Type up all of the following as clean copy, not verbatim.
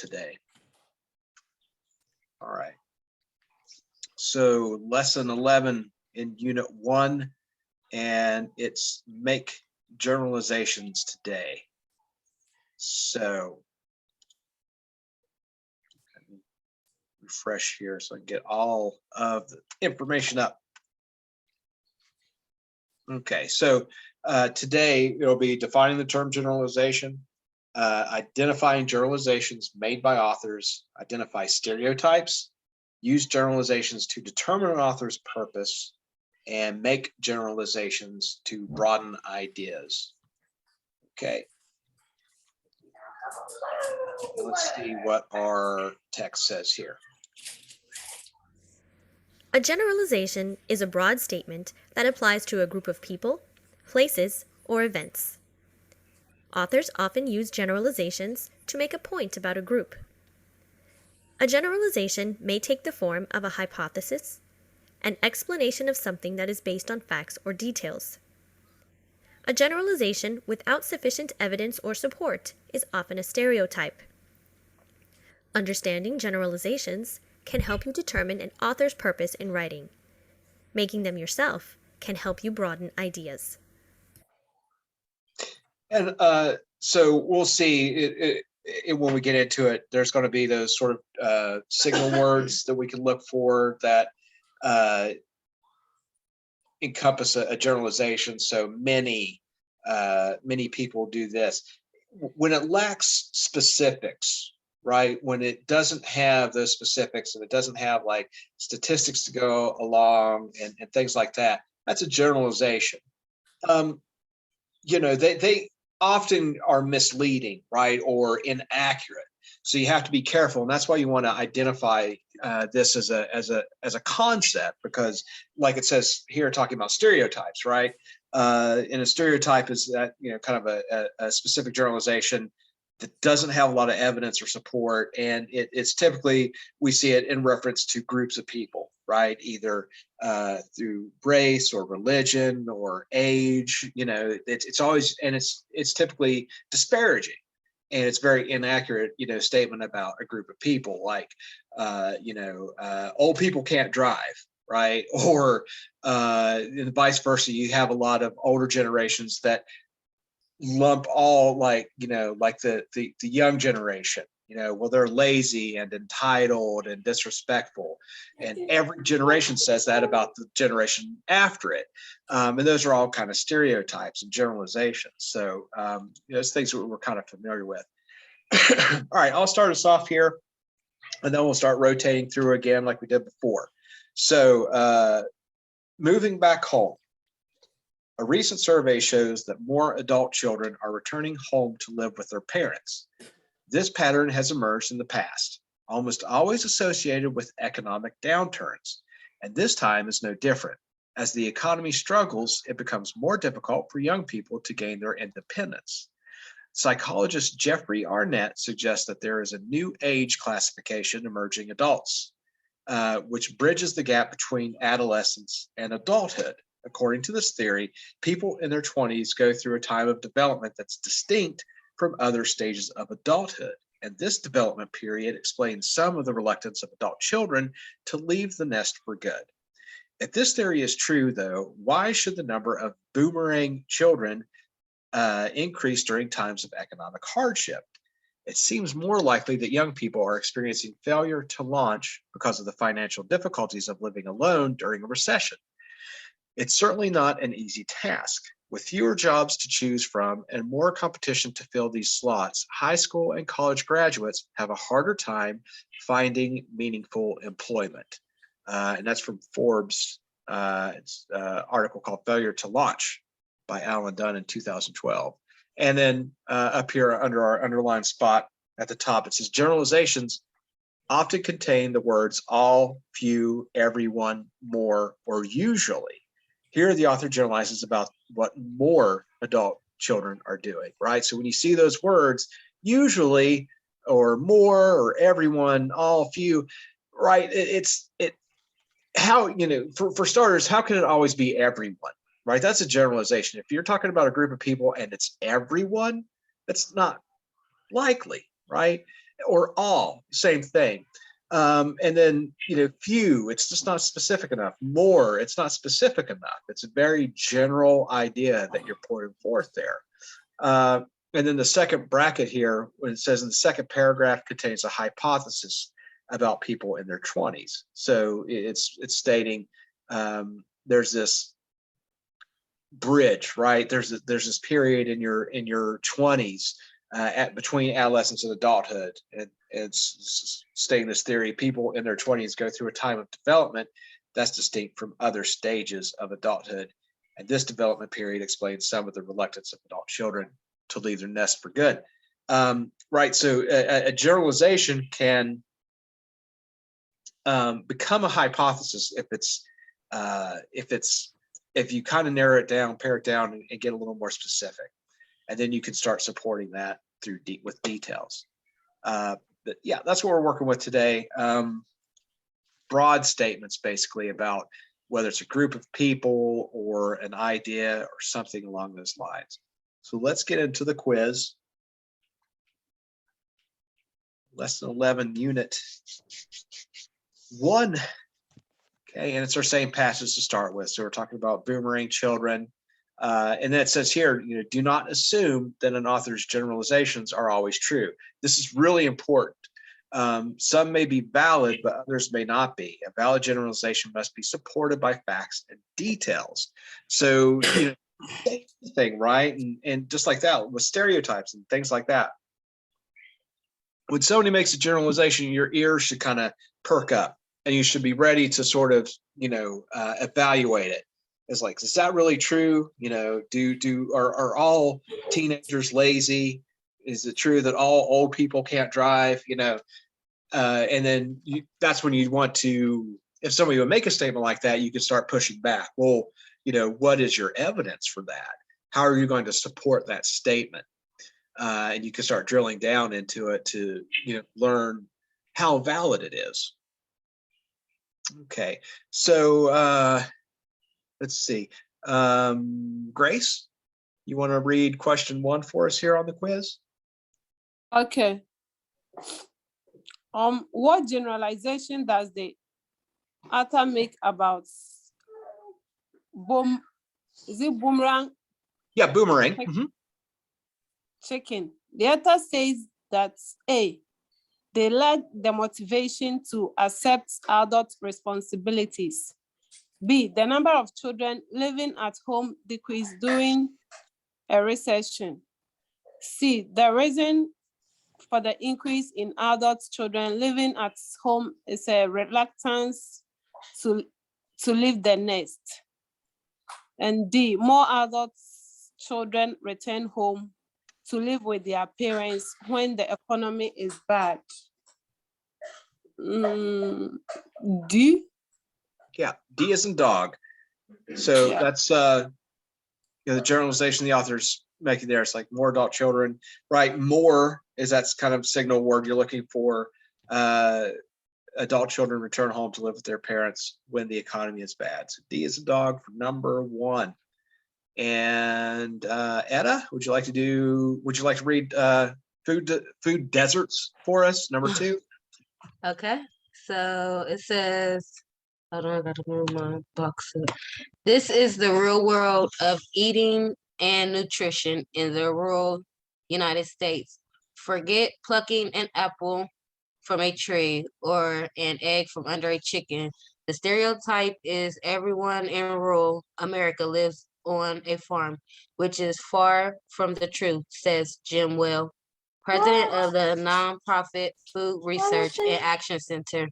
today. All right. So lesson 11 in unit 1, and it's make generalizations today. So let me refresh here so I can get all of the information up. Okay, so today it'll be defining the term generalization, identifying generalizations made by authors, identify stereotypes, use generalizations to determine an author's purpose, and make generalizations to broaden ideas. Okay. Let's see what our text says here. A generalization is a broad statement that applies to a group of people, places, or events. Authors often use generalizations to make a point about a group. A generalization may take the form of a hypothesis, an explanation of something that is based on facts or details. A generalization without sufficient evidence or support is often a stereotype. Understanding generalizations can help you determine an author's purpose in writing. Making them yourself can help you broaden ideas. And so we'll see when we get into it, there's going to be those sort of signal words that we can look for that encompass a generalization. So many people do this. When it lacks specifics, right? When it doesn't have those specifics and it doesn't have like statistics to go along and things like that, that's a generalization. You know, they often are misleading, right? Or inaccurate. So you have to be careful. And that's why you want to identify this as a concept, because like it says here, talking about stereotypes, right? And a stereotype is that, you know, kind of a specific generalization that doesn't have a lot of evidence or support. And it's typically, we see it in reference to groups of people, right? Either through race or religion or age, you know, it's always, and it's typically disparaging. And it's very inaccurate, you know, statement about a group of people, like, you know, old people can't drive, right? Or vice versa. You have a lot of older generations that lump all, like, you know, like the young generation, you know, well, they're lazy and entitled and disrespectful. And every generation says that about the generation after it. And those are all kind of stereotypes and generalizations. So those things that we're kind of familiar with. All right, I'll start us off here, and then we'll start rotating through again like we did before. So moving back home. A recent survey shows that more adult children are returning home to live with their parents. This pattern has emerged in the past, almost always associated with economic downturns, and this time is no different. As the economy struggles, it becomes more difficult for young people to gain their independence. Psychologist Jeffrey Arnett suggests that there is a new age classification emerging adults, which bridges the gap between adolescence and adulthood. According to this theory, people in their 20s go through a time of development that's distinct from other stages of adulthood. And this development period explains some of the reluctance of adult children to leave the nest for good. If this theory is true, though, why should the number of boomerang children increase during times of economic hardship? It seems more likely that young people are experiencing failure to launch because of the financial difficulties of living alone during a recession. It's certainly not an easy task. With fewer jobs to choose from and more competition to fill these slots, high school and college graduates have a harder time finding meaningful employment. And that's from Forbes. It's an article called Failure to Launch by Alan Dunn in 2012. And then up here under our underlined spot at the top, it says generalizations often contain the words all, few, everyone, more, or usually. Here, the author generalizes about what more adult children are doing, right? So when you see those words, usually, or more, or everyone, all, few, right? How, you know, for starters, how can it always be everyone, right? That's a generalization. If you're talking about a group of people and it's everyone, that's not likely, right? or all, same thing. And then, few, it's just not specific enough. More, it's not specific enough. It's a very general idea that you're putting forth there. And then the second bracket here, when it says in the second paragraph, contains a hypothesis about people in their 20s. So it's stating there's this bridge, right? There's this period in your 20s between adolescence and adulthood, and it's stating this theory: people in their 20s go through a time of development that's distinct from other stages of adulthood, and this development period explains some of the reluctance of adult children to leave their nest for good. Right. So a generalization can become a hypothesis if you kind of narrow it down, pare it down, and get a little more specific, and then you can start supporting that through with details. But yeah, that's what we're working with today. Broad statements, basically, about whether it's a group of people or an idea or something along those lines. So let's get into the quiz. Lesson 11, unit 1. Okay, and it's our same passage to start with. So we're talking about boomerang children. And then it says here, do not assume that an author's generalizations are always true. This is really important. Some may be valid, but others may not be. A valid generalization must be supported by facts and details. So, thing, right? And just like that with stereotypes and things like that. When somebody makes a generalization, your ears should kind of perk up, and you should be ready to sort of, evaluate it. It's like, is that really true? Are all teenagers lazy? Is it true that all old people can't drive? And then that's when you want to, if somebody would make a statement like that, you can start pushing back. Well, what is your evidence for that? How are you going to support that statement? And you can start drilling down into it to, learn how valid it is. Okay, so let's see. Grace, you want to read question 1 for us here on the quiz? Okay. What generalization does the author make about boomerang? Yeah, boomerang. Chicken. The author says that A, they lack the motivation to accept adult responsibilities. B, the number of children living at home decreased during a recession. C, the reason for the increase in adult children living at home is a reluctance to leave the nest. And D, more adult children return home to live with their parents when the economy is bad. D? Yeah, D as in dog. So yeah. That's the generalization the author's making there. It's like more adult children, right? More is that's kind of signal word you're looking for. Adult children return home to live with their parents when the economy is bad. So D is a dog for number 1. And Etta, would you like to read food deserts for us, number 2? Okay, so it says, hold on, I gotta move my box up. This is the real world of eating and nutrition in the rural United States. Forget plucking an apple from a tree or an egg from under a chicken. The stereotype is everyone in rural America lives on a farm, which is far from the truth, says Jim Well, president of the nonprofit Food Research and Action Center.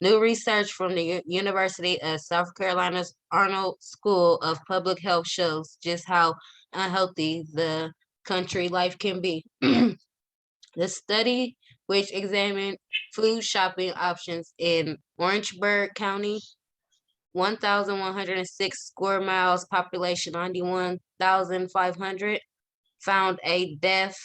New research from the University of South Carolina's Arnold School of Public Health shows just how unhealthy the country life can be. The study, which examined food shopping options in Orangeburg County, 1,106 square miles, population 91,500, found a dearth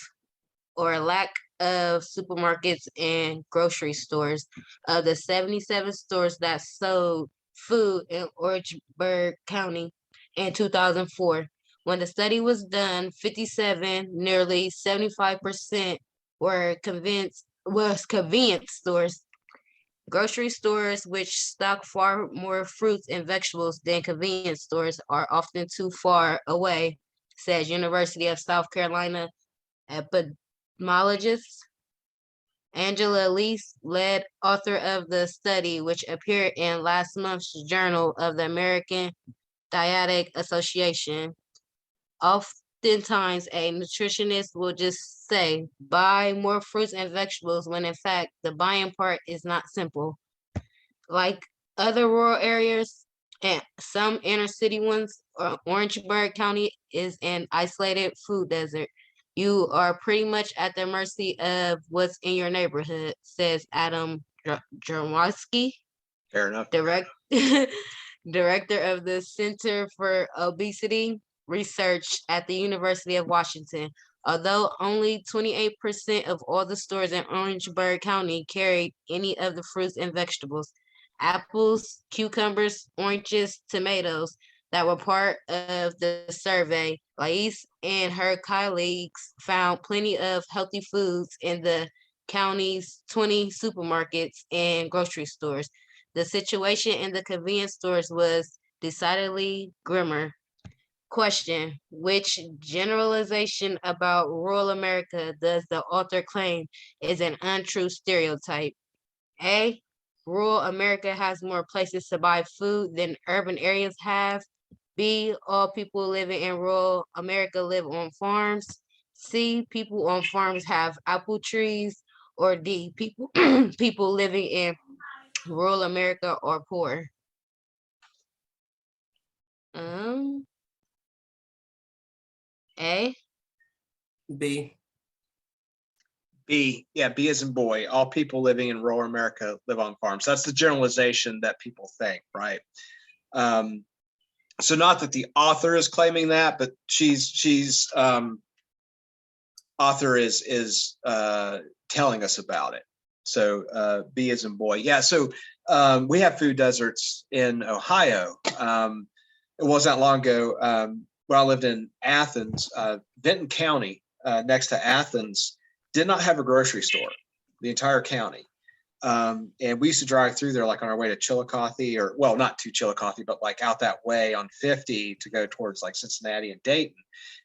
or lack of supermarkets and grocery stores. Of the 77 stores that sold food in Orangeburg County in 2004, when the study was done, 57, nearly 75%, were convinced was convenience stores. Grocery stores, which stock far more fruits and vegetables than convenience stores, are often too far away, says University of South Carolina epidemiologist Angela Lee, lead author of the study, which appeared in last month's Journal of the American Dietetic Association. Oftentimes, a nutritionist will just say, buy more fruits and vegetables, when in fact, the buying part is not simple. Like other rural areas and some inner city ones, Orangeburg County is an isolated food desert. You are pretty much at the mercy of what's in your neighborhood, says Adam Jarmowski, Fair enough. director of the Center for Obesity Research at the University of Washington. Although only 28% of all the stores in Orangeburg County carried any of the fruits and vegetables, apples, cucumbers, oranges, tomatoes that were part of the survey, Lais and her colleagues found plenty of healthy foods in the county's 20 supermarkets and grocery stores. The situation in the convenience stores was decidedly grimmer. Question: which generalization about rural America does the author claim is an untrue stereotype? A. Rural America has more places to buy food than urban areas have. B. All people living in rural America live on farms. C. People on farms have apple trees. Or D. People living in rural America are poor. Um, A. B. B, yeah, B as in boy. All people living in rural America live on farms. That's the generalization that people think, right? So not that the author is claiming that, but she's author is telling us about it. So B as in boy. Yeah, so we have food deserts in Ohio. It wasn't that long ago when I lived in Athens, Benton County, next to Athens, did not have a grocery store, the entire county. And we used to drive through there like on our way to Chillicothe, or well, not to Chillicothe, but like out that way on 50 to go towards like Cincinnati and Dayton.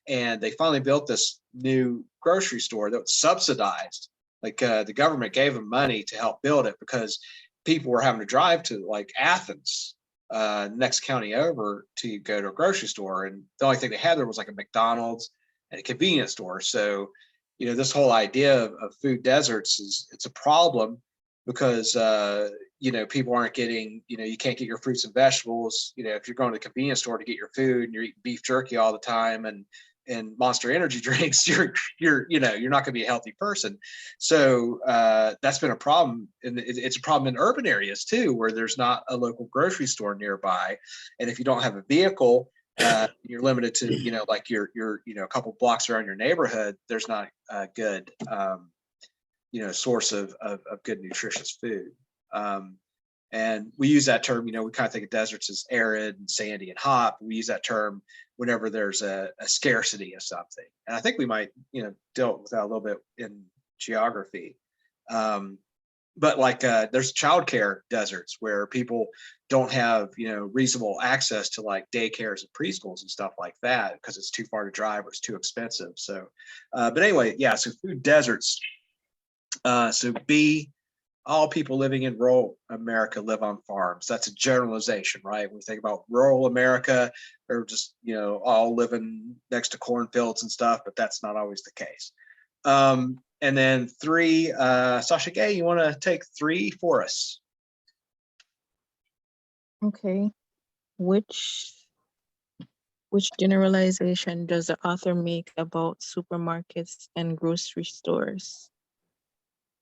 And they finally built this new grocery store that was subsidized. Like the government gave them money to help build it because people were having to drive to like Athens, next county over, to go to a grocery store. And the only thing they had there was like a McDonald's and a convenience store. So, you know, this whole idea of food deserts it's a problem because you know, people aren't getting, you know, you can't get your fruits and vegetables. You know, if you're going to the convenience store to get your food and you're eating beef jerky all the time and Monster Energy drinks, you're you know, you're not going to be a healthy person. So that's been a problem, and it's a problem in urban areas too, where there's not a local grocery store nearby, and if you don't have a vehicle, you're limited to, you know, like your you know, a couple blocks around your neighborhood. There's not a good you know, source of good nutritious food. And we use that term, you know, we kind of think of deserts as arid and sandy and hot. We use that term whenever there's a scarcity of something. And I think we might, you know, deal with that a little bit in geography. But like there's childcare deserts where people don't have, you know, reasonable access to like daycares and preschools and stuff like that because it's too far to drive or it's too expensive. So, but anyway, yeah, so food deserts. So B, all people living in rural America live on farms. That's a generalization, right? When we think about rural America, they're just, you know, all living next to cornfields and stuff, but that's not always the case. And then 3, Sasha Gay, you want to take 3 for us? Okay. Which generalization does the author make about supermarkets and grocery stores?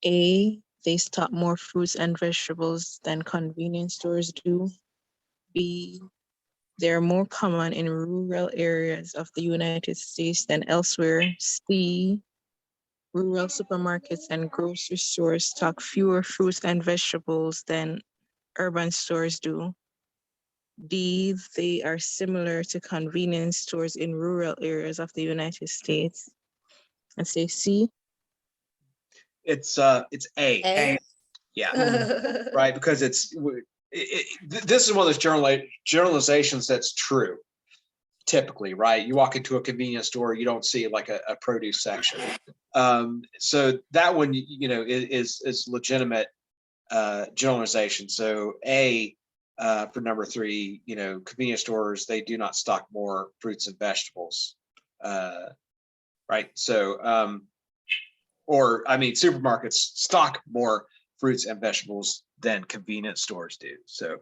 A, they stock more fruits and vegetables than convenience stores do. B, they're more common in rural areas of the United States than elsewhere. C, rural supermarkets and grocery stores stock fewer fruits and vegetables than urban stores do. D, they are similar to convenience stores in rural areas of the United States. And say C. It's A. A. Yeah, right. Because this is one of those generalizations that's true. Typically, right? You walk into a convenience store, you don't see like a produce section. So that one, is legitimate generalization. So A, for number 3, convenience stores, they do not stock more fruits and vegetables. Right. So, supermarkets stock more fruits and vegetables than convenience stores do. So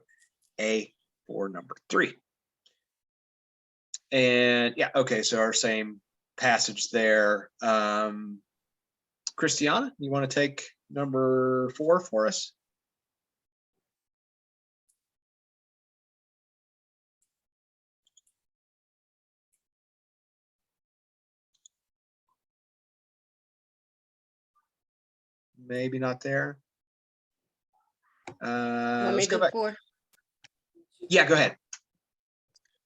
A for number 3. And yeah, okay, so our same passage there. Christiana, you want to take number 4 for us? Maybe not there. Let me Let's go do back. 4. Yeah, go ahead.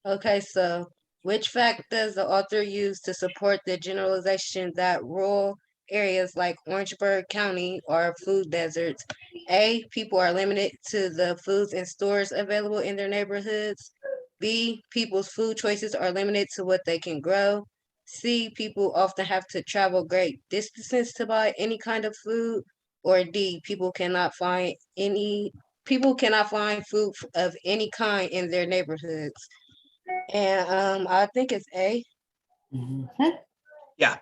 Okay, so which fact does the author use to support the generalization that rural areas like Orangeburg County are food deserts? A, people are limited to the foods and stores available in their neighborhoods. B, people's food choices are limited to what they can grow. C, people often have to travel great distances to buy any kind of food. Or D, people cannot find food of any kind in their neighborhoods. And I think it's A. Yeah,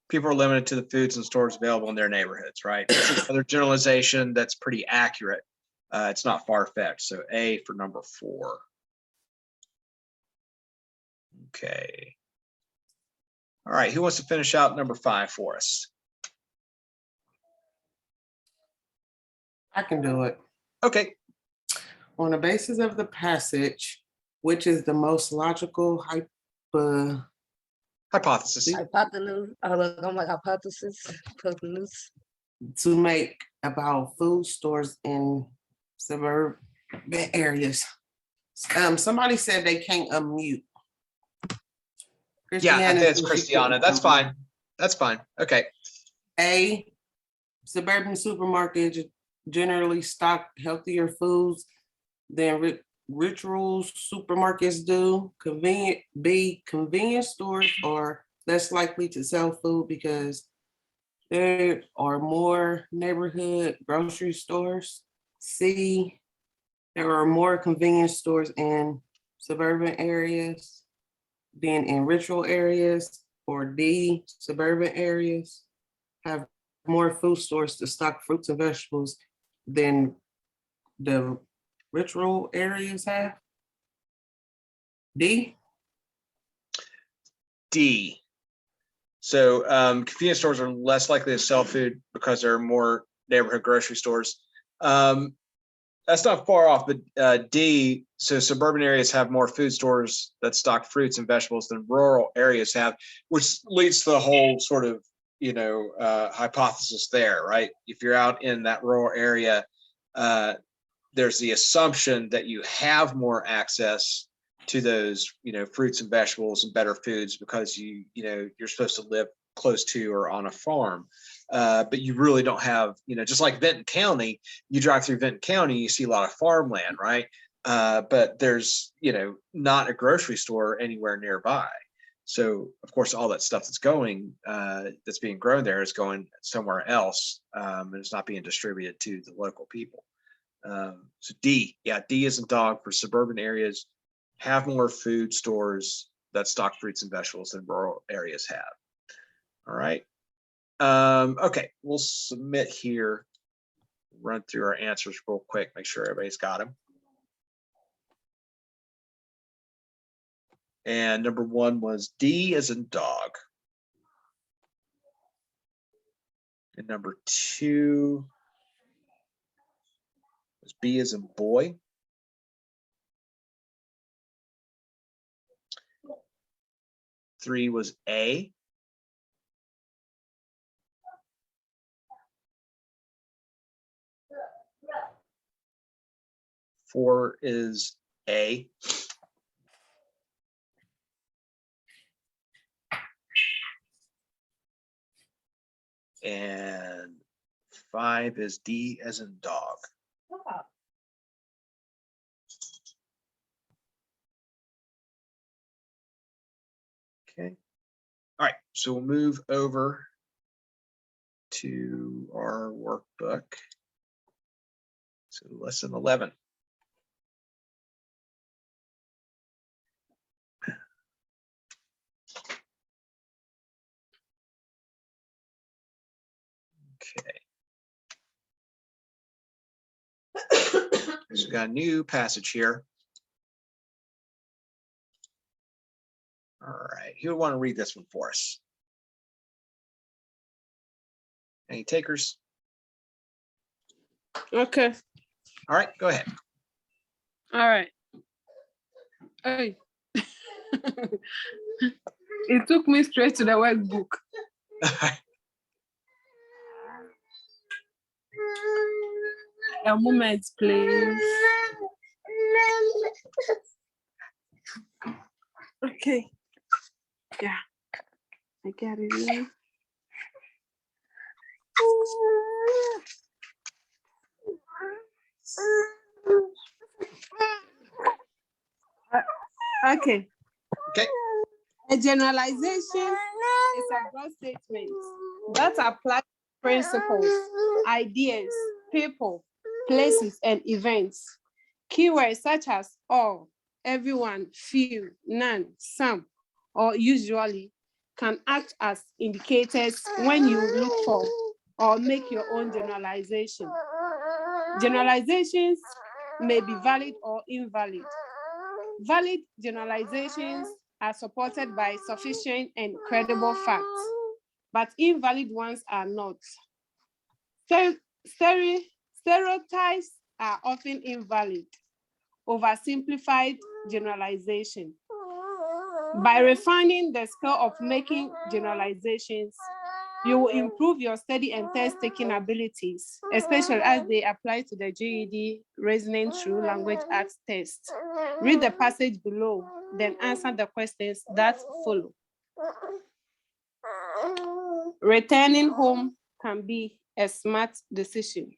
people are limited to the foods and stores available in their neighborhoods, right? That's another generalization that's pretty accurate. It's not far-fetched. So A for number 4. Okay. All right, who wants to finish out number 5 for us? I can do it. Okay. On the basis of the passage, which is the most logical Hypothesis. Hypotenuse. Oh, look, I'm like hypothesis. Hypotenuse. to make about food stores in suburban areas? Somebody said they can't unmute. Yeah, Christiana that's said she Christiana. couldn't That's unmute. fine. That's fine. Okay. A, suburban supermarkets generally stock healthier foods than rituals supermarkets do. Convenience stores are less likely to sell food because there are more neighborhood grocery stores. C, there are more convenience stores in suburban areas than in ritual areas. Or D, suburban areas have more food stores to stock fruits and vegetables than the ritual areas have. D. D. So convenience stores are less likely to sell food because there are more neighborhood grocery stores. That's not far off, but D, so suburban areas have more food stores that stock fruits and vegetables than rural areas have, which leads to the whole sort of, hypothesis there, right? If you're out in that rural area, there's the assumption that you have more access to those, fruits and vegetables and better foods because you're supposed to live close to or on a farm. But you really don't have, just like Benton County, you drive through Benton County, you see a lot of farmland, right? But there's, not a grocery store anywhere nearby. So of course, all that stuff that's being grown there is going somewhere else, and it's not being distributed to the local people. So D is in dog for suburban areas have more food stores that stock fruits and vegetables than rural areas have. All right. Okay, we'll submit here, run through our answers real quick, make sure everybody's got them. And number 1 was D as in dog. And number 2 was B as in boy. Three was A. Four is A. And 5 is D as in dog. Okay. All right, so we'll move over to our workbook. So lesson 11. Okay. So we got a new passage here. All right, who would want to read this one for us? Any takers? Okay. All right, go ahead. All right. Hey. It took me straight to the workbook. A moment, please. Okay. Yeah. I got it now. Okay. Okay. A generalization is a broad statement that applies principles, ideas, people, places, and events. Keywords such as all, everyone, few, none, some, or usually can act as indicators when you look for or make your own generalization. Generalizations may be valid or invalid. Valid generalizations are supported by sufficient and credible facts, but invalid ones are not. Stereotypes are often invalid, oversimplified generalization. By refining the skill of making generalizations, you will improve your study and test-taking abilities, especially as they apply to the GED Reasoning Through Language Arts test. Read the passage below, then answer the questions that follow. Returning home can be a smart decision.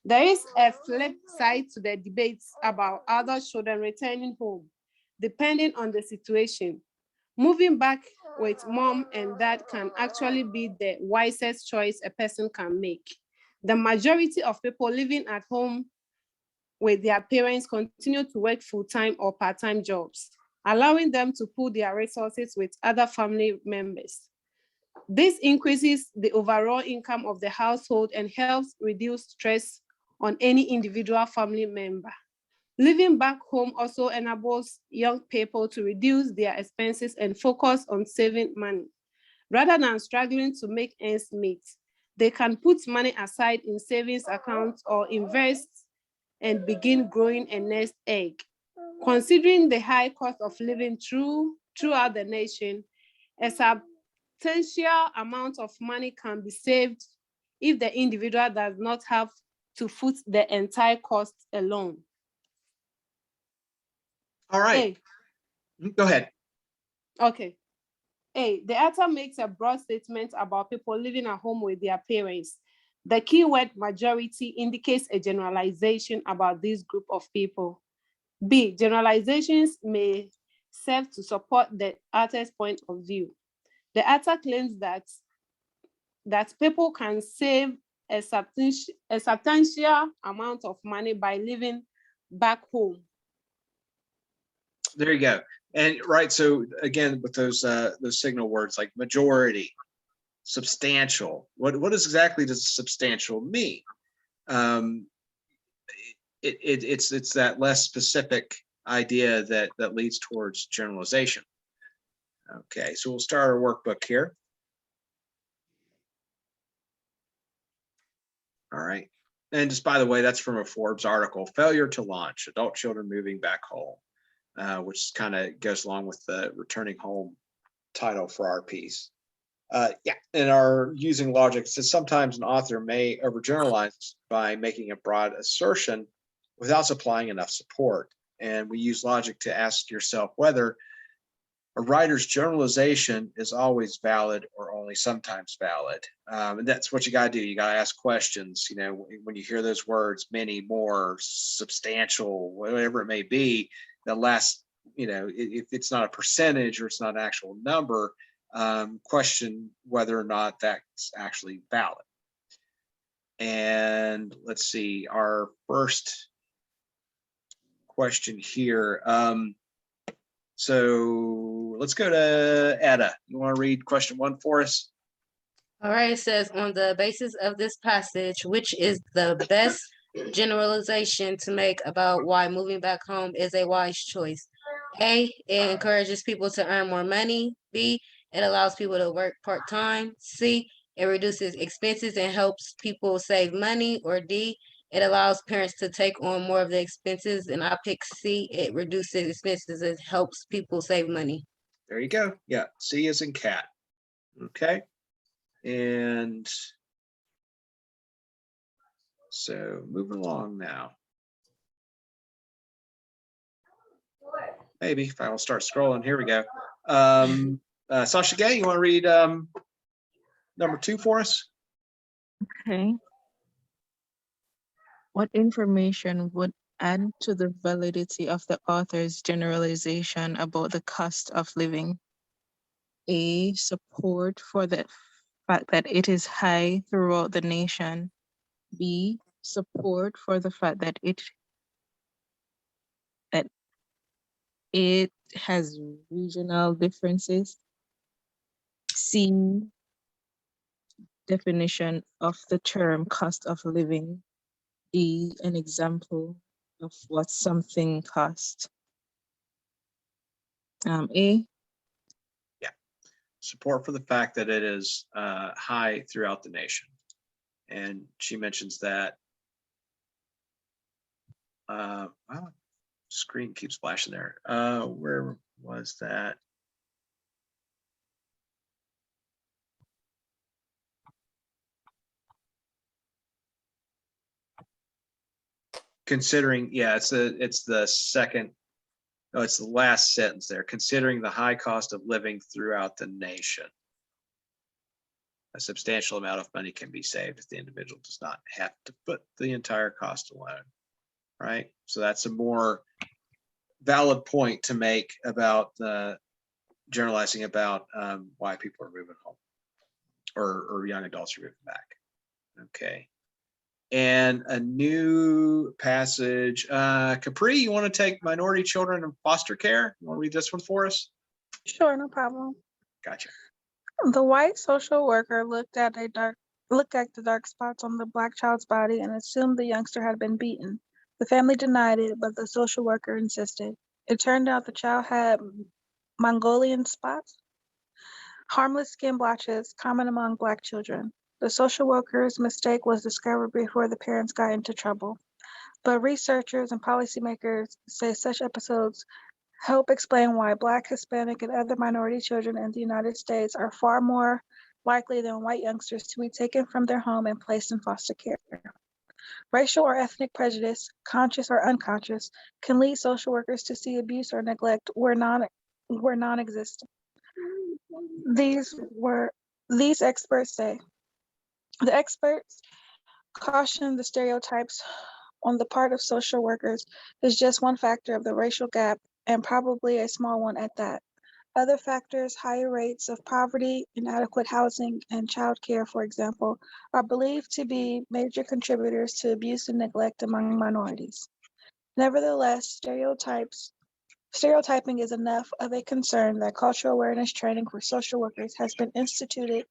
There is a flip side to the debates about adult children returning home, depending on the situation. Moving back with mom and dad can actually be the wisest choice a person can make. The majority of people living at home with their parents continue to work full-time or part-time jobs, allowing them to pool their resources with other family members. This increases the overall income of the household and helps reduce stress on any individual family member. Living back home also enables young people to reduce their expenses and focus on saving money. Rather than struggling to make ends meet, they can put money aside in savings accounts or invest and begin growing a nest egg. Considering the high cost of living throughout the nation, a substantial amount of money can be saved if the individual does not have to foot the entire cost alone. All right. Go ahead. Okay. A, the author makes a broad statement about people living at home with their parents. The keyword majority indicates a generalization about this group of people. B, generalizations may serve to support the author's point of view. The author claims that people can save a substantial amount of money by living back home. There you go. And right, so again, with those signal words like majority, substantial, what exactly does substantial mean? It's that less specific idea that leads towards generalization. Okay, so we'll start our workbook here. All right, and just by the way, that's from a Forbes article, Failure to Launch, Adult Children Moving Back Home. Which kind of goes along with the returning home title for our piece. Yeah, in our using logic, says sometimes an author may overgeneralize by making a broad assertion without supplying enough support. And we use logic to ask yourself whether A writer's generalization is always valid or only sometimes valid. And that's what you got to do. You got to ask questions. You know, when you hear those words, many, more, substantial, whatever it may be, the last, you know, if it's not a percentage or it's not an actual number, question whether or not that's actually valid. And let's see, our first question here. So let's go to Etta. You want to read question 1 for us? All right, it says, on the basis of this passage, which is the best generalization to make about why moving back home is a wise choice? A, it encourages people to earn more money. B, it allows people to work part-time. C, it reduces expenses and helps people save money. Or D, it allows parents to take on more of the expenses. And I pick C, it reduces expenses and helps people save money. There you go. Yeah, C is in cat. Okay. And so moving along now. Maybe if I will start scrolling, here we go. Sasha Gay, you want to read number 2 for us? Okay. What information would add to the validity of the author's generalization about the cost of living? A, support for the fact that it is high throughout the nation. B, support for the fact that it has regional differences. C, definition of the term cost of living. D, an example of what something costs. A. Support for the fact that it is high throughout the nation. And she mentions that. Wow, screen keeps flashing there. Where was that? Considering, yeah, it's the second. Oh, it's the last sentence there. Considering the high cost of living throughout the nation, a substantial amount of money can be saved if the individual does not have to put the entire cost alone. Right. So that's a more valid point to make about generalizing about why people are moving home or young adults are moving back. Okay. And a new passage. Capri, you want to take minority children in foster care? You want to read this one for us? Sure, no problem. Gotcha. The white social worker looked at the dark spots on the black child's body and assumed the youngster had been beaten. The family denied it, but the social worker insisted. It turned out the child had Mongolian spots, harmless skin blotches common among black children. The social worker's mistake was discovered before the parents got into trouble. But researchers and policymakers say such episodes help explain why Black, Hispanic, and other minority children in the United States are far more likely than white youngsters to be taken from their home and placed in foster care. Racial or ethnic prejudice, conscious or unconscious, can lead social workers to see abuse or neglect where non-existent. These experts say. The experts caution the stereotypes on the part of social workers is just one factor of the racial gap, and probably a small one at that. Other factors, higher rates of poverty, inadequate housing, and childcare, for example, are believed to be major contributors to abuse and neglect among minorities. Nevertheless, stereotyping is enough of a concern that cultural awareness training for social workers has been instituted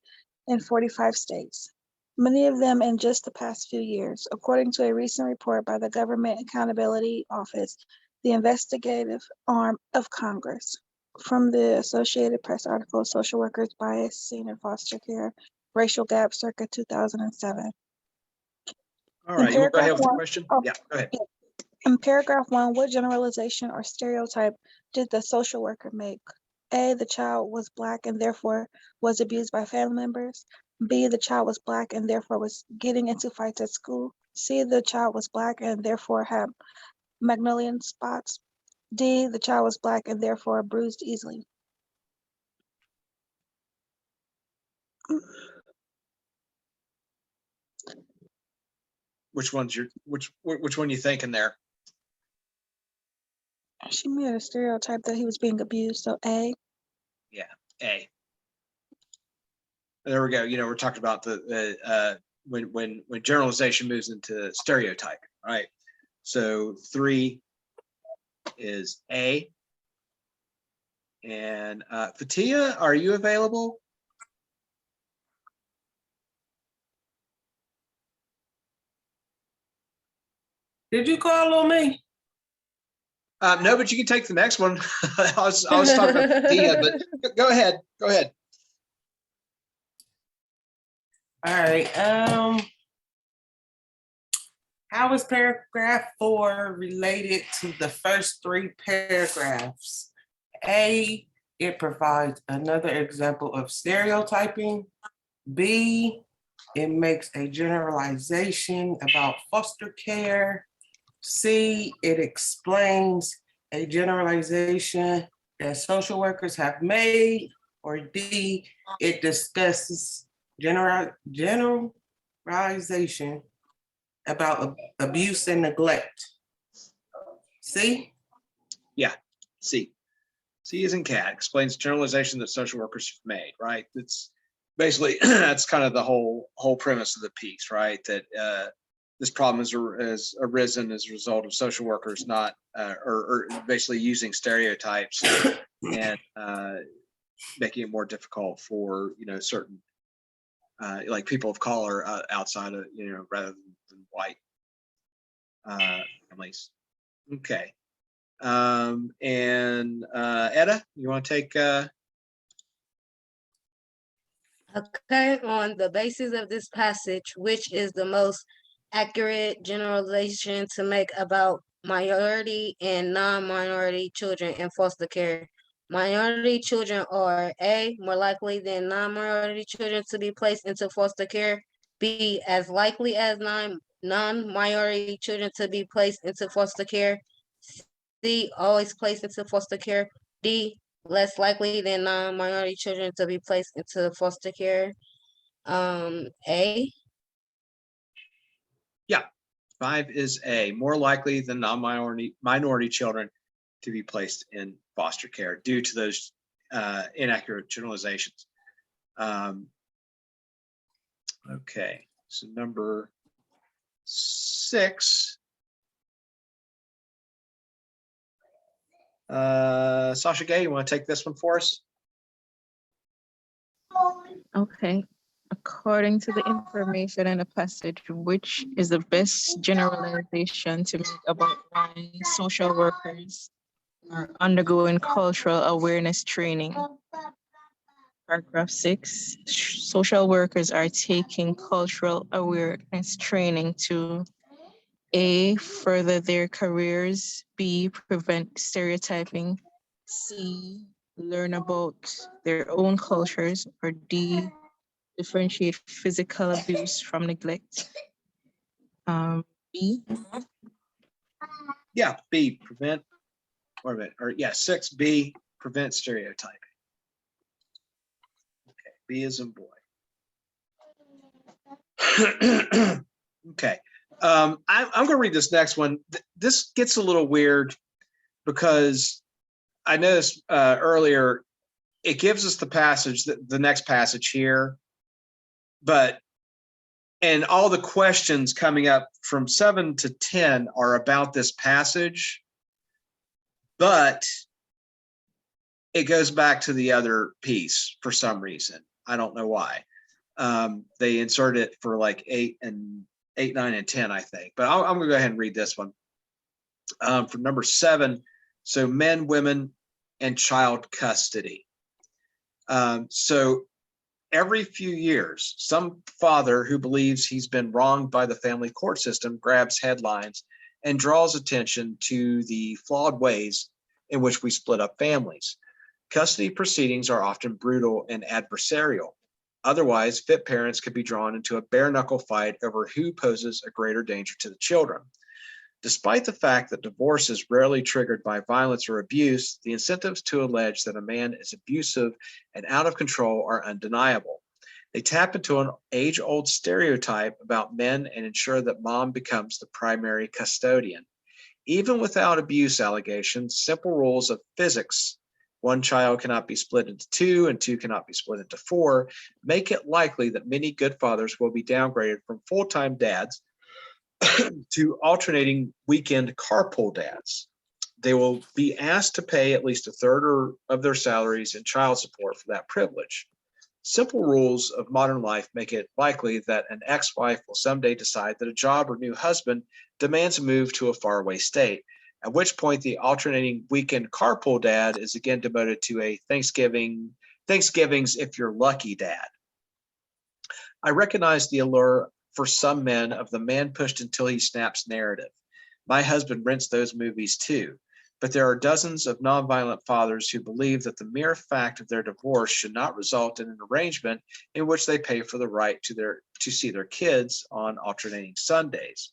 in 45 states, many of them in just the past few years, according to a recent report by the Government Accountability Office, the investigative arm of Congress. From the Associated Press article, Social Workers' Bias Seen in Foster Care, Racial Gap, circa 2007. All right, you want to go ahead with the one- question? oh, Yeah, go ahead. In paragraph 1, what generalization or stereotype did the social worker make? A, the child was Black and therefore was abused by family members. B, the child was Black and therefore was getting into fights at school. C, the child was Black and therefore had Mongolian spots. D, the child was Black and therefore bruised easily. Which one's your which one you thinking there? She made a stereotype that he was being abused, so A. Yeah, A. There we go. You know, we're talking about the when generalization moves into stereotyping, right? So 3 is A. And Fatia, are you available? Did you call on me? No, but you can take the next one. I was talking about Fatia, but go ahead. Go ahead. All right. How is paragraph 4 related to the first 3 paragraphs? A, it provides another example of stereotyping. B, it makes a generalization about foster care. C, it explains a generalization that social workers have made. Or D, it discusses generalization about abuse and neglect. C? Yeah, C. C is in cat, explains generalization that social workers have made, right? It's basically, that's kind of the whole premise of the piece, right? That this problem has arisen as a result of social workers not, or basically using stereotypes and making it more difficult for, you know, certain, like people of color outside of, you know, rather than white families. Okay. And Etta, you want to take Okay, on the basis of this passage, which is the most accurate generalization to make about minority and non-minority children in foster care? Minority children are A, more likely than non-minority children to be placed into foster care. B, as likely as non-minority children to be placed into foster care. C, always placed into foster care. D, less likely than non-minority children to be placed into foster care. A. Yeah, 5 is A, more likely than minority children to be placed in foster care due to those inaccurate generalizations. Okay, so number 6. Sasha Gay, you want to take this one for us? Okay. According to the information in the passage, which is the best generalization to make about why social workers are undergoing cultural awareness training? Paragraph 6, social workers are taking cultural awareness training to A, further their careers, B, prevent stereotyping, C, learn about their own cultures, or D, differentiate physical abuse from neglect. B. Yeah, B, prevent, or 6B, prevent stereotyping. Okay, B is in boy. Okay, I'm going to read this next one. This gets a little weird because I noticed earlier, it gives us the passage, the next passage here, and all the questions coming up from 7 to 10 are about this passage, but it goes back to the other piece for some reason. I don't know why. They inserted it for like 8, 9, and 10, I think. But I'm going to go ahead and read this one. For number 7, so men, women, and child custody. So every few years, some father who believes he's been wronged by the family court system grabs headlines and draws attention to the flawed ways in which we split up families. Custody proceedings are often brutal and adversarial. Otherwise, fit parents could be drawn into a bare-knuckle fight over who poses a greater danger to the children. Despite the fact that divorce is rarely triggered by violence or abuse, the incentives to allege that a man is abusive and out of control are undeniable. They tap into an age-old stereotype about men and ensure that mom becomes the primary custodian. Even without abuse allegations, simple rules of physics, one child cannot be split into two and two cannot be split into four, make it likely that many good fathers will be downgraded from full-time dads to alternating weekend carpool dads. They will be asked to pay at least a third of their salaries in child support for that privilege. Simple rules of modern life make it likely that an ex-wife will someday decide that a job or new husband demands a move to a faraway state, at which point the alternating weekend carpool dad is again demoted to a Thanksgiving's if you're lucky dad. I recognize the allure for some men of the man pushed until he snaps narrative. My husband rents those movies too. But there are dozens of nonviolent fathers who believe that the mere fact of their divorce should not result in an arrangement in which they pay for the right to see their kids on alternating Sundays.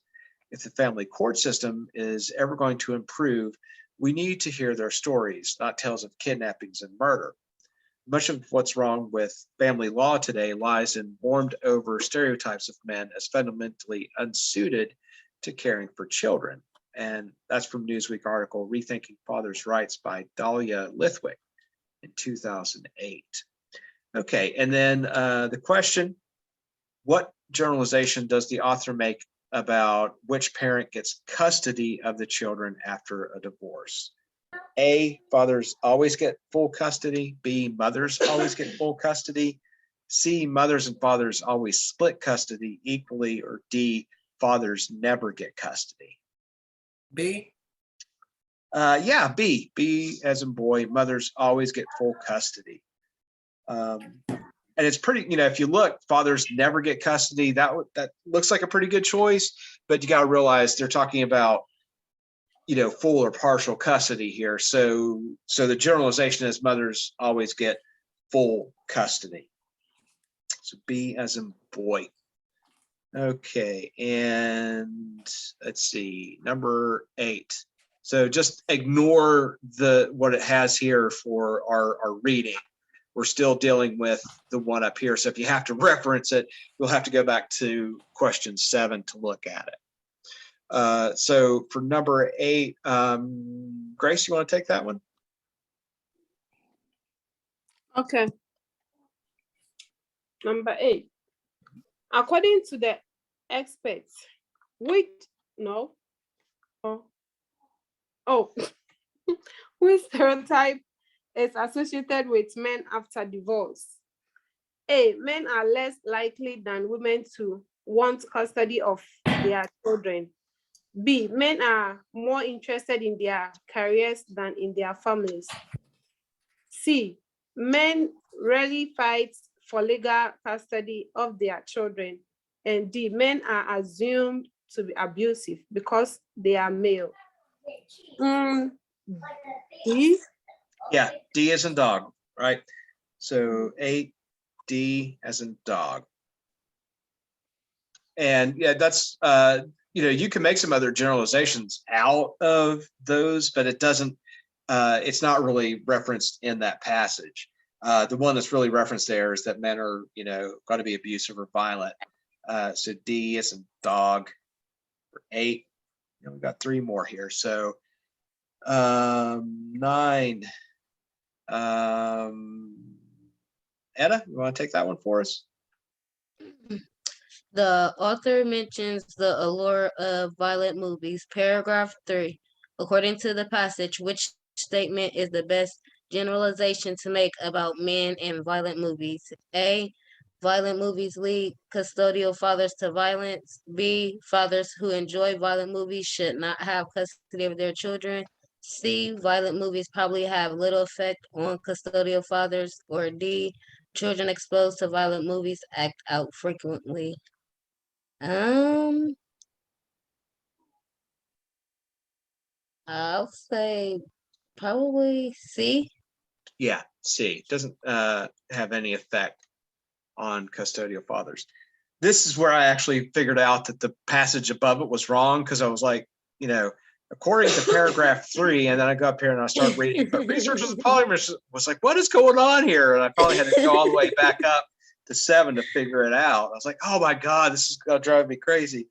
If the family court system is ever going to improve, we need to hear their stories, not tales of kidnappings and murder. Much of what's wrong with family law today lies in warmed over stereotypes of men as fundamentally unsuited to caring for children. And that's from Newsweek article, Rethinking Fathers' Rights by Dahlia Lithwick in 2008. Okay, and then the question, what generalization does the author make about which parent gets custody of the children after a divorce? A, fathers always get full custody. B, mothers always get full custody. C, mothers and fathers always split custody equally. Or D, fathers never get custody. B. Yeah, B. B as in boy, mothers always get full custody. And it's pretty, if you look, fathers never get custody. That looks like a pretty good choice, but you got to realize they're talking about, full or partial custody here. So the generalization is mothers always get full custody. So B as in boy. Okay, and let's see, number 8. So just ignore what it has here for our reading. We're still dealing with the one up here. So if you have to reference it, you'll have to go back to question 7 to look at it. So for number 8, Grace, you want to take that one? Okay. Number 8. According to the experts, which stereotype is associated with men after divorce? A, men are less likely than women to want custody of their children. B, men are more interested in their careers than in their families. C, men rarely fight for legal custody of their children. And D, men are assumed to be abusive because they are male. D? Yeah, D as in dog, right? So 8, D as in dog. And yeah, that's, you can make some other generalizations out of those, but it doesn't, it's not really referenced in that passage. The one that's really referenced there is that men are, going to be abusive or violent. So D as in dog for 8. We've got 3 more here. So 9. Edda, you want to take that one for us? The author mentions the allure of violent movies. Paragraph 3. According to the passage, which statement is the best generalization to make about men and violent movies? A, violent movies lead custodial fathers to violence. B, fathers who enjoy violent movies should not have custody of their children. C, violent movies probably have little effect on custodial fathers. Or D, children exposed to violent movies act out frequently. I'll say probably C. Yeah, C. Doesn't have any effect on custodial fathers. This is where I actually figured out that the passage above it was wrong, because I was like, according to paragraph 3, and then I go up here and I start reading, but researchers and polymers was like, what is going on here? And I probably had to go all the way back up to 7 to figure it out. I was like, oh my God, this is gonna drive me crazy.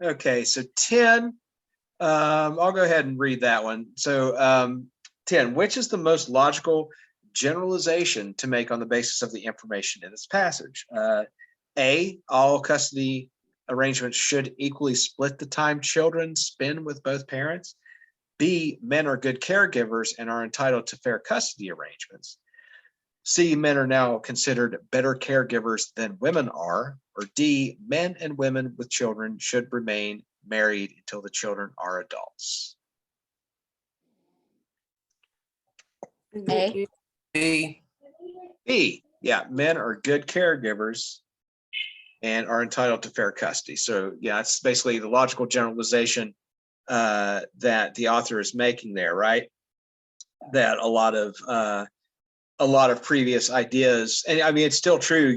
Okay, so 10, I'll go ahead and read that one. So 10, which is the most logical generalization to make on the basis of the information in this passage? A, all custody arrangements should equally split the time children spend with both parents. B, men are good caregivers and are entitled to fair custody arrangements. C, men are now considered better caregivers than women are. Or D, men and women with children should remain married until the children are adults. A. B. B, yeah, men are good caregivers and are entitled to fair custody. So yeah, it's basically the logical generalization that the author is making there, right? That a lot of previous ideas, and I mean it's still true.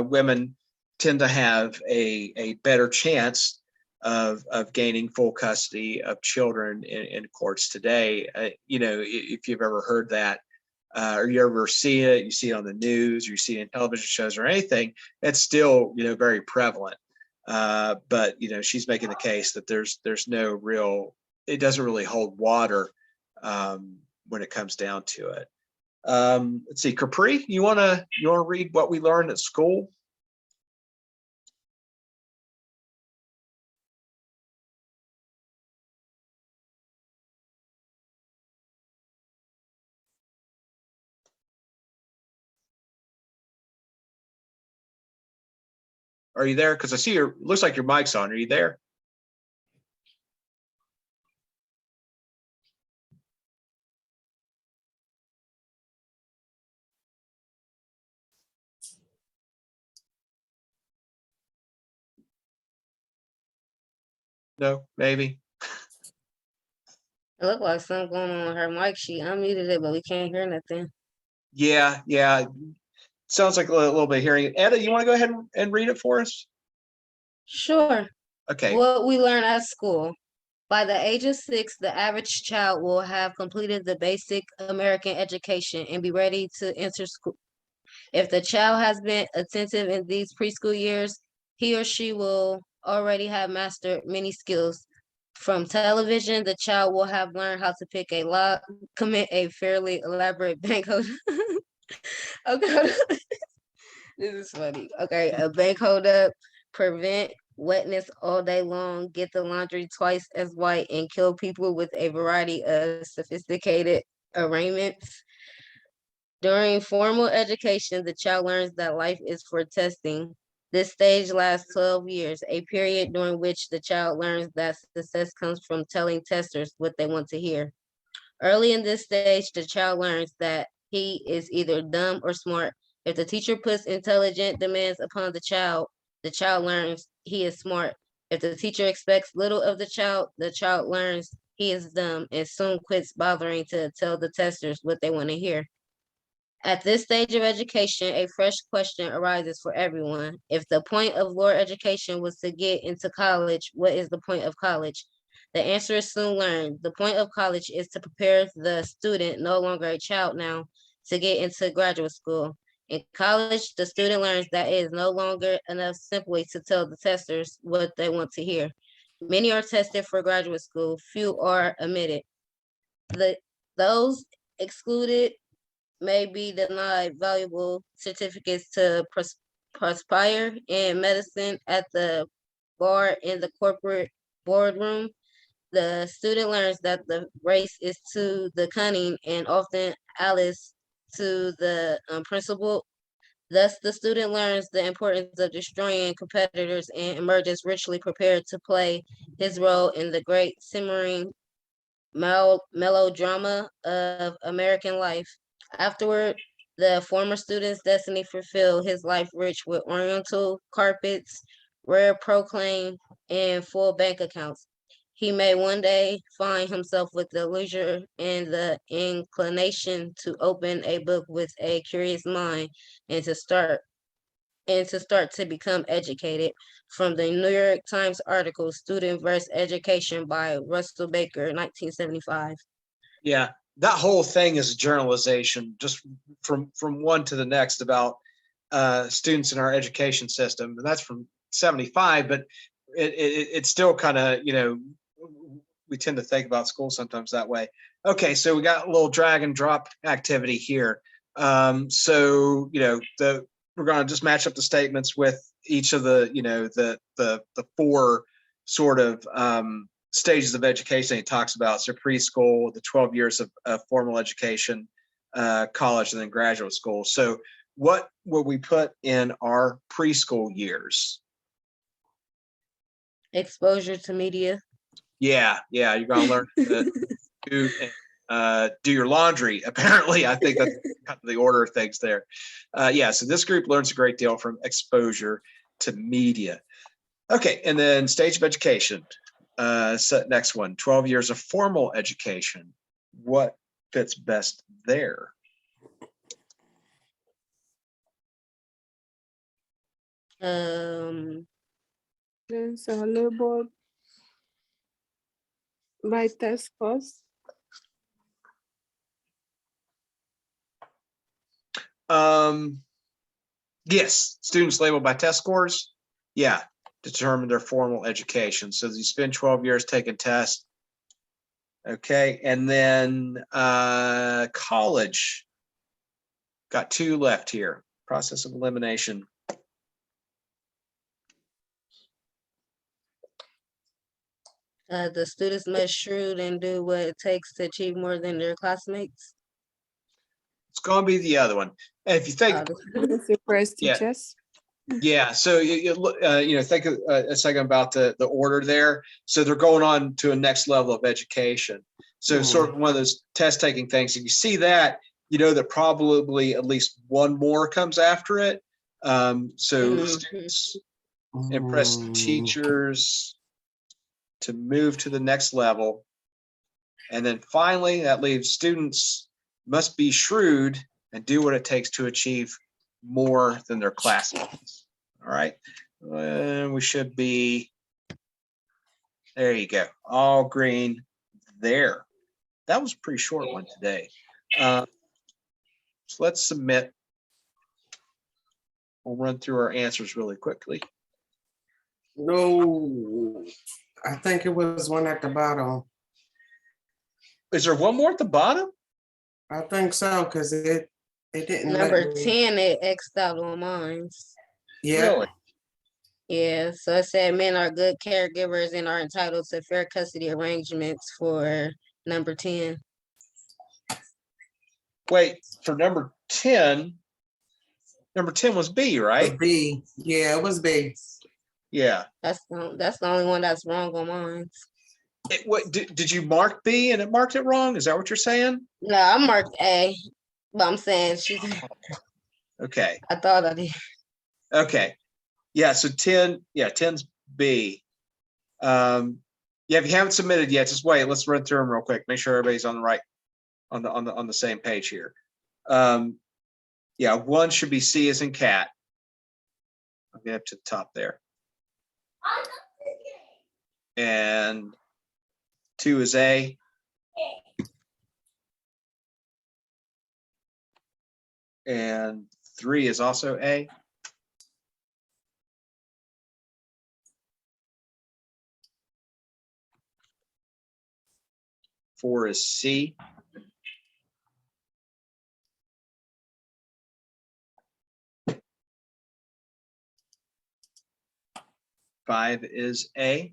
Women tend to have a better chance of gaining full custody of children in courts today. If you've ever heard that, or you ever see it, you see it on the news, or you see it in television shows or anything, it's still very prevalent. But she's making the case that there's no real, it doesn't really hold water when it comes down to it. Let's see, Capri, you wanna read what we learned at school? Are you there? Because I see looks like your mic's on. Are you there? No, maybe. It looked like something going on with her mic. She unmuted it, but we can't hear nothing. Yeah. Sounds like a little bit of hearing. Etta, you want to go ahead and read it for us? Sure. Okay. What we learn at school. By the age of 6, the average child will have completed the basic American education and be ready to enter school. If the child has been attentive in these preschool years, he or she will already have mastered many skills. From television, the child will have learned how to pick a lock, commit a fairly elaborate bank hold. Okay, this is funny. Okay, a bank hold up, prevent wetness all day long, get the laundry twice as white, and kill people with a variety of sophisticated arraignments. During formal education, the child learns that life is for testing. This stage lasts 12 years, a period during which the child learns that success comes from telling testers what they want to hear. Early in this stage, the child learns that he is either dumb or smart. If the teacher puts intelligent demands upon the child learns he is smart. If the teacher expects little of the child learns he is dumb and soon quits bothering to tell the testers what they want to hear. At this stage of education, a fresh question arises for everyone. If the point of lower education was to get into college, what is the point of college? The answer is soon learned. The point of college is to prepare the student, no longer a child now, to get into graduate school. In college, the student learns that it is no longer enough simply to tell the testers what they want to hear. Many are tested for graduate school, few are admitted. Those excluded may be denied valuable certificates to perspire in medicine at the bar in the corporate boardroom. The student learns that the race is to the cunning and often Alice to the principal. Thus, the student learns the importance of destroying competitors and emerges richly prepared to play his role in the great simmering melodrama of American life. Afterward, the former student's destiny fulfilled his life rich with oriental carpets, rare proclaim, and full bank accounts. He may one day find himself with the leisure and the inclination to open a book with a curious mind and to start to become educated. From the New York Times article, Student versus Education by Russell Baker, 1975. Yeah, that whole thing is a generalization, just from one to the next about students in our education system, and that's from 75, but it's still kind of, we tend to think about school sometimes that way. Okay, so we got a little drag and drop activity here. So, we're going to just match up the statements with each of the, the four sort of stages of education he talks about. So preschool, the 12 years of formal education, college, and then graduate school. So what would we put in our preschool years? Exposure to media. Yeah, you're going to learn to do your laundry. Apparently, I think that's kind of the order of things there. So this group learns a great deal from exposure to media. Okay, and then stage of education. Next one, 12 years of formal education. What fits best there? Students are labeled by test scores. Yes, students labeled by test scores. Yeah, determine their formal education. So you spend 12 years taking tests. Okay, and then college. Got two left here. Process of elimination. The students must shrewd and do what it takes to achieve more than their classmates. It's going to be the other one. And if you think, Surprise Yeah. teachers. yeah, so think a second about the order there. So they're going on to a next level of education. So sort of one of those test taking things. If you see that, that probably at least one more comes after it. Students impress teachers to move to the next level. And then finally, that leaves students must be shrewd and do what it takes to achieve more than their classmates. All right. We should be, there you go, all green there. That was a pretty short one today. So let's submit. We'll run through our answers really quickly. No, I think it was one at the bottom. Is there one more at the bottom? I think so, because it didn't. Number 10, it X'd out on mine. Yeah. Really? Yeah, so it said men are good caregivers and are entitled to fair custody arrangements for number 10. Wait, for number 10 was B, right? B. Yeah, it was B. Yeah. That's the only one that's wrong on mine. What did you mark B and it marked it wrong? Is that what you're saying? No, I marked A, but I'm saying Okay. I thought I did. Okay. Yeah, so 10's B. If you haven't submitted yet, just wait. Let's run through them real quick. Make sure everybody's on the right, on the same page here. One should be C as in cat. I'll get up to the top there. And 2 is A. And 3 is also A. Four is C. Five is A.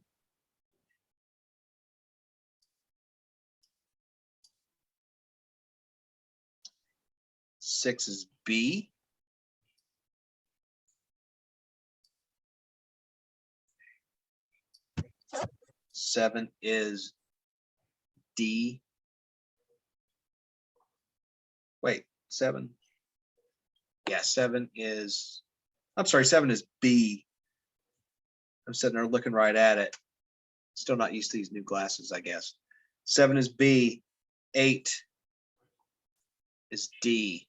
Six is B. Seven is D. Wait, 7. Yeah, 7 is, I'm sorry, 7 is B. I'm sitting there looking right at it. Still not used to these new glasses, I guess. 7 is B. 8 is D.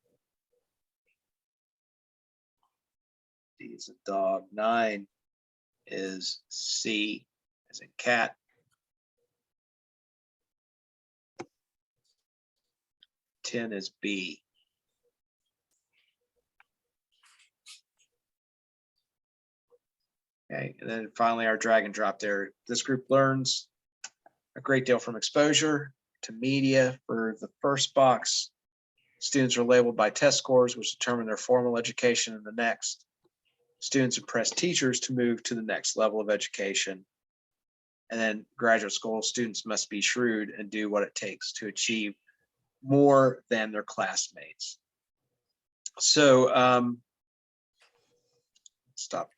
D is a dog. 9 is C as in cat. 10 is B. Okay, and then finally our drag and drop there. This group learns a great deal from exposure to media. For the first box, students are labeled by test scores, which determine their formal education in the next. Students impress teachers to move to the next level of education. And then graduate school students must be shrewd and do what it takes to achieve more than their classmates. So stop